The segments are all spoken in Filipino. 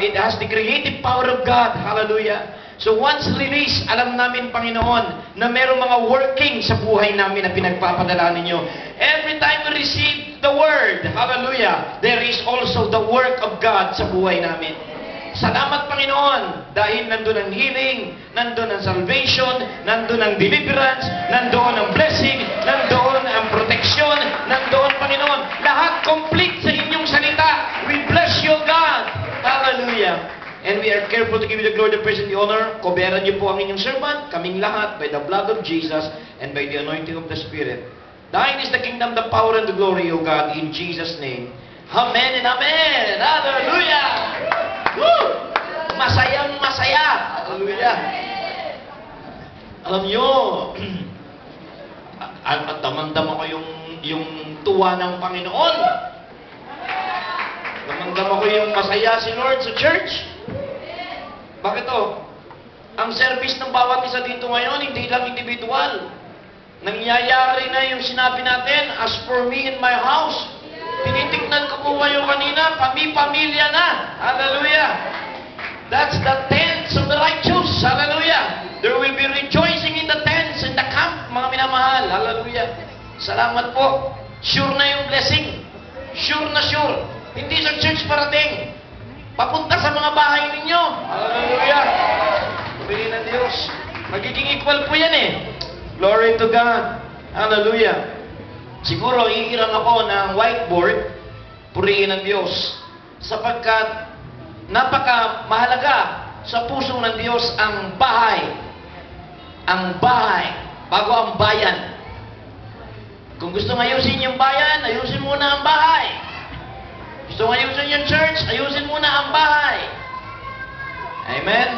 It has the creative power of God. Hallelujah. So once released, alam namin, Panginoon, na mayroong mga working sa buhay namin na pinagpapadala ninyo. Every time we receive the Word, hallelujah, there is also the work of God sa buhay namin. Salamat, Panginoon, dahil nandun ang healing, nandun ang salvation, nandun ang deliverance, nandun ang blessing, nandun ang protection, nandun, Panginoon, lahat complete sa inyong salita. We bless you, God. Hallelujah. And we are careful to give you the glory, the praise, and the honor. Koberan niyo po ang inyong servant, kaming lahat, by the blood of Jesus and by the anointing of the Spirit. Thine is the kingdom, the power, and the glory, O God, in Jesus' name. Amen and amen! Hallelujah! Woo! Masayang masaya! Hallelujah! Alam niyo, at damang-dama ko yung tuwa ng Panginoon. Damang-dama ko yung masaya si Lord sa church. Bakit to? Ang service ng bawat isa dito ngayon, hindi lang individual. Nangyayari na yung sinabi natin, as for me and my house. Tinitignan ko po kayo kanina, pamilya na. Hallelujah. That's the tents of the righteous. Hallelujah. There will be rejoicing in the tents, in the camp, mga minamahal. Hallelujah. Salamat po. Sure na yung blessing. Sure na sure. Hindi sa church parating. Papunta sa mga bahay ninyo. Hallelujah. Pumili ng Diyos. Magiging equal po yan eh. Glory to God. Hallelujah. Siguro, iirang ako ng whiteboard, purihin ng Diyos. Sapagkat, napaka mahalaga sa puso ng Diyos ang bahay. Ang bahay. Bago ang bayan. Kung gusto ayusin yung bayan, ayusin muna ang bahay. Gusto ayusin yung church, ayusin muna ang bahay. Amen?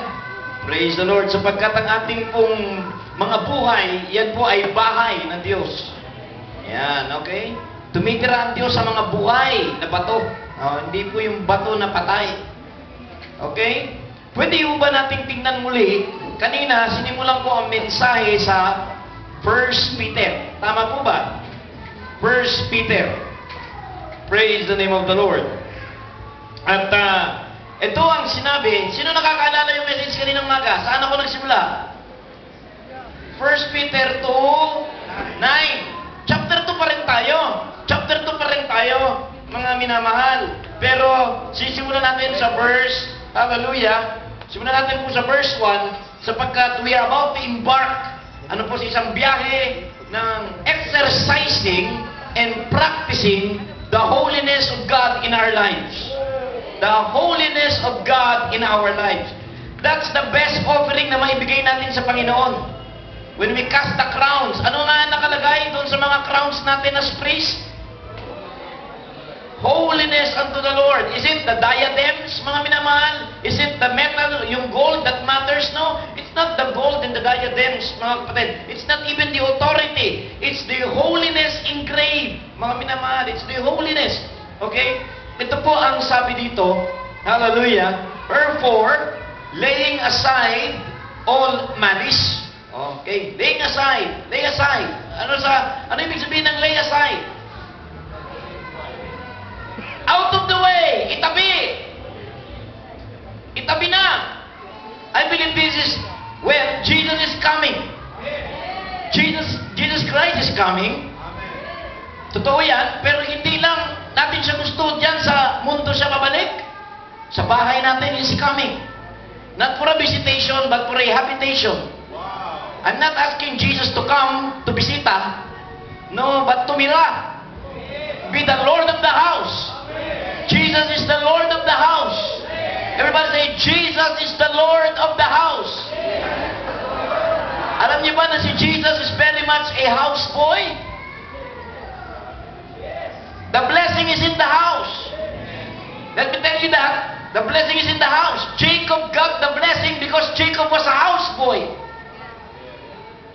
Praise the Lord. Sapagkat ang ating pong mga buhay, yan po ay bahay ng Diyos. Yan, okay? Tumitira ang Diyos sa mga buhay na bato. Hindi po yung bato na patay. Okay? Pwede po ba nating tingnan muli? Kanina, sinimulan ko ang mensahe sa 1 Peter. Tama po ba? 1 Peter. Praise the name of the Lord. At ito ang sinabi. Sino nakakaalala yung message kaninang umaga? Saan ako nagsimula? 1 Peter 2:9. Chapter 2 pa rin tayo. Chapter 2 pa rin tayo, mga minamahal. Pero sisimulan natin sa verse, hallelujah, simulan natin po sa verse 1, sapagkat we are about to embark, ano po, sa isang biyahe ng exercising and practicing the holiness of God in our lives. The holiness of God in our lives. That's the best offering na maibigay natin sa Panginoon. When we cast the crowns, ano nga nakalagay doon sa mga crowns natin as priest? Holiness unto the Lord. Is it the diadems, mga minamahal? Is it the metal, yung gold that matters? No. It's not the gold and the diadems, mga kapatid. It's not even the authority. It's the holiness engraved, mga minamahal. It's the holiness. Okay? Ito po ang sabi dito. Hallelujah. Wherefore, laying aside all malice. Okay? Laying aside. Lay aside. Ano ibig sabihin ng lay aside? Out of the way. Itabi. Itabi na. I believe this is when Jesus is coming. Jesus Christ is coming. Totoo yan, pero hindi lang natin siya gusto dyan sa mundo siya babalik. Sa bahay natin is coming. Not for a visitation, but for a habitation. I'm not asking Jesus to come to bisita. No, but to mira. Be the Lord of the house. Jesus is the Lord of the house. Everybody say, Jesus is the Lord of the house. Alam niyo ba na si Jesus is very much a house boy? The blessing is in the house. Let me tell you that. The blessing is in the house. Jacob got the blessing because Jacob was a house boy.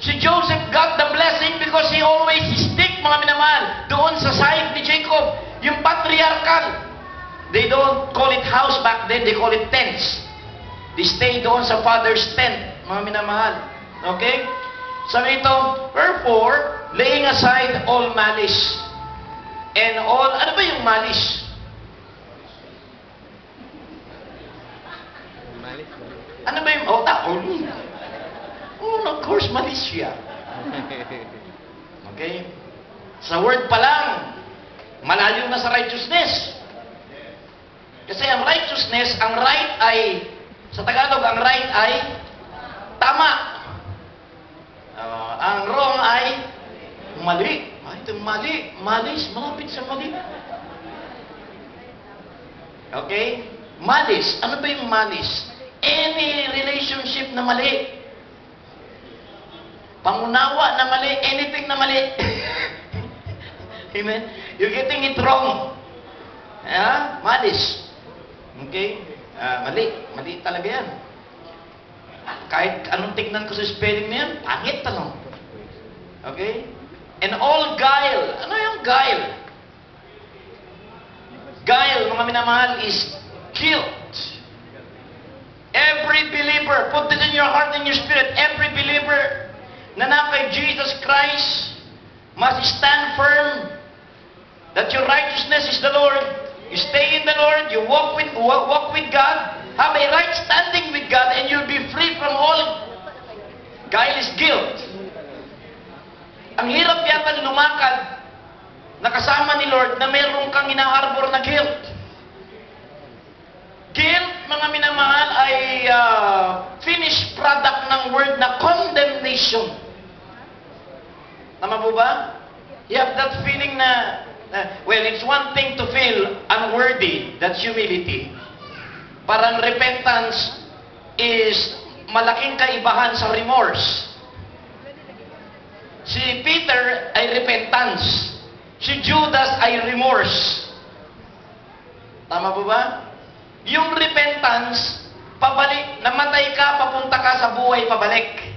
Si Joseph got the blessing because he always stick, mga minamahal, doon sa side ni Jacob. Yung patriarchal. They don't call it house back then, they call it tents. They stay doon sa father's tent, mga minamahal. Okay? Sabi ito, wherefore, laying aside all malice. And all, ano ba yung malice? Ano ba yung, taon? Of course, mali siya. Okay? Sa word pa lang, malayo na sa righteousness. Kasi ang righteousness, ang right ay, sa Tagalog, ang right ay tama. Ang wrong ay mali. Ito mali. Malis, malapit sa mali. Okay? Malis. Ano ba yung malis? Any relationship na mali. Pangunawa na mali. Anything na mali. Amen? You're getting it wrong. Malis. Okay? Mali. Mali talaga yan. Kahit anong tignan ko sa spelling na yan, pangit tanong. Okay? And all guile. Ano yung guile? Guile, mga minamahal, is guilt. Every believer, put it in your heart and your spirit, every believer na kay Jesus Christ must stand firm that your righteousness is the Lord. You stay in the Lord, you walk with God, have a right standing with God, and you'll be free from all guile is guilt. Ang hirap yata lumakad na kasama ni Lord na mayroon kang ina-harbor na guilt. Guilt, mga minamahal, ay finished product ng word na condemnation. Tama po ba? You have that feeling na, well, it's one thing to feel unworthy, that's humility. Parang repentance is malaking kaibahan sa remorse. Si Peter ay repentance. Si Judas ay remorse. Tama po ba? Yung repentance, pabalik, namatay ka, papunta ka sa buhay, pabalik.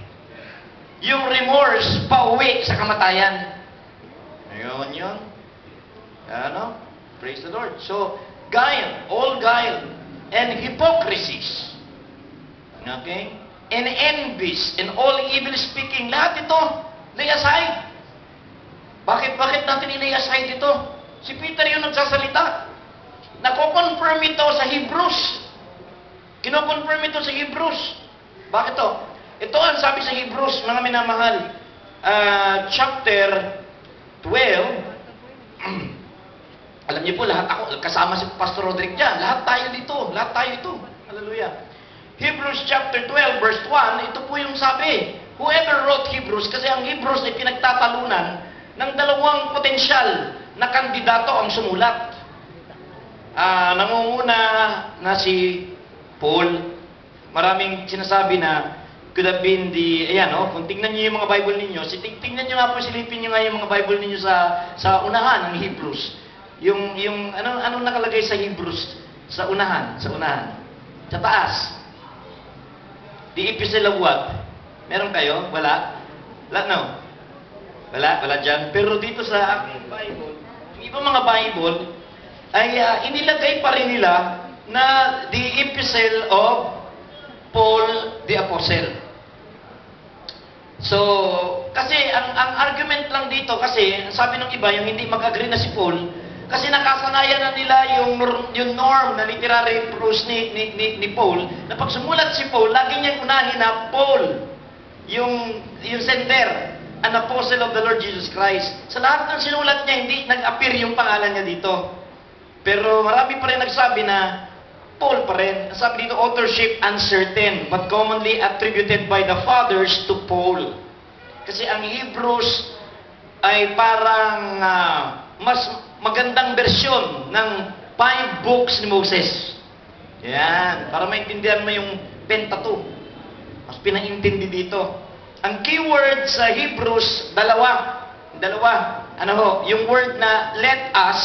Yung remorse, pauwi sa kamatayan. Ayun yun. Praise the Lord. So, guile, all guile, and hypocrisies. Okay? And envies, and all evil speaking. Lahat ito, lay aside. Bakit natin ilay aside ito? Si Peter yung nagsasalita. Nako-confirm ito sa Hebrews. Kino-confirm ito sa Hebrews. Bakit to? Ito ang sabi sa Hebrews, mga minamahal. Chapter 12. Alam niyo po, lahat ako, kasama si Pastor Roderick dyan. Lahat tayo dito. Lahat tayo ito. Hallelujah. Hebrews chapter 12, verse 1, ito po yung sabi. Whoever wrote Hebrews, kasi ang Hebrews ay pinagtatalunan ng dalawang potensyal na kandidato ang sumulat. Nangunguna na si Paul. Maraming sinasabi na could have been kung tingnan niyo yung mga Bible ninyo, tingnan niyo nga po, silipin niyo nga yung mga Bible ninyo sa unahan ng Hebrews. Anong nakalagay sa Hebrews? Sa unahan. Sa taas. The Epistle of what? Meron kayo? Wala? Wala dyan. Pero dito sa aking Bible, yung ibang mga Bible, ay inilagay pa rin nila na the Epistle of Paul the Apostle. So, kasi ang argument lang dito, kasi sabi ng iba, yung hindi mag-agree na si Paul, kasi nakasanayan na nila yung norm na literary prose ni Paul, na pag sumulat si Paul, lagi niyang unahin na Paul, yung sender, an apostle of the Lord Jesus Christ. Sa lahat ng sinulat niya, hindi nag-appear yung pangalan niya dito. Pero marami pa rin nagsabi na Paul pa rin. Sabi dito, authorship uncertain, but commonly attributed by the fathers to Paul. Kasi ang Hebrews ay parang mas magandang bersyon ng 5 books ni Moses. Yan. Para maintindihan mo yung Pentateuch. Mas pinaintindi dito. Ang keyword sa Hebrews, dalawa. Yung word na let us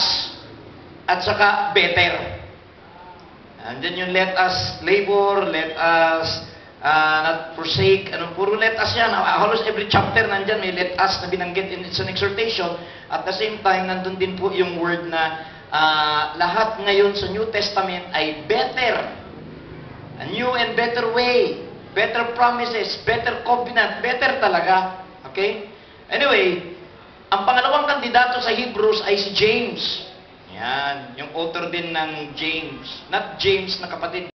at saka better. Andyan yung let us labor, let us not forsake, puro let us yan. Halos every chapter nandyan may let us na binanggit, and it's an exhortation. At the same time, nandun din po yung word na lahat ngayon sa New Testament ay better. A new and better way, better promises, better covenant, better talaga. Okay? Anyway, ang pangalawang kandidato sa Hebrews ay si James. Yan, yung author din ng James. Not James na kapatid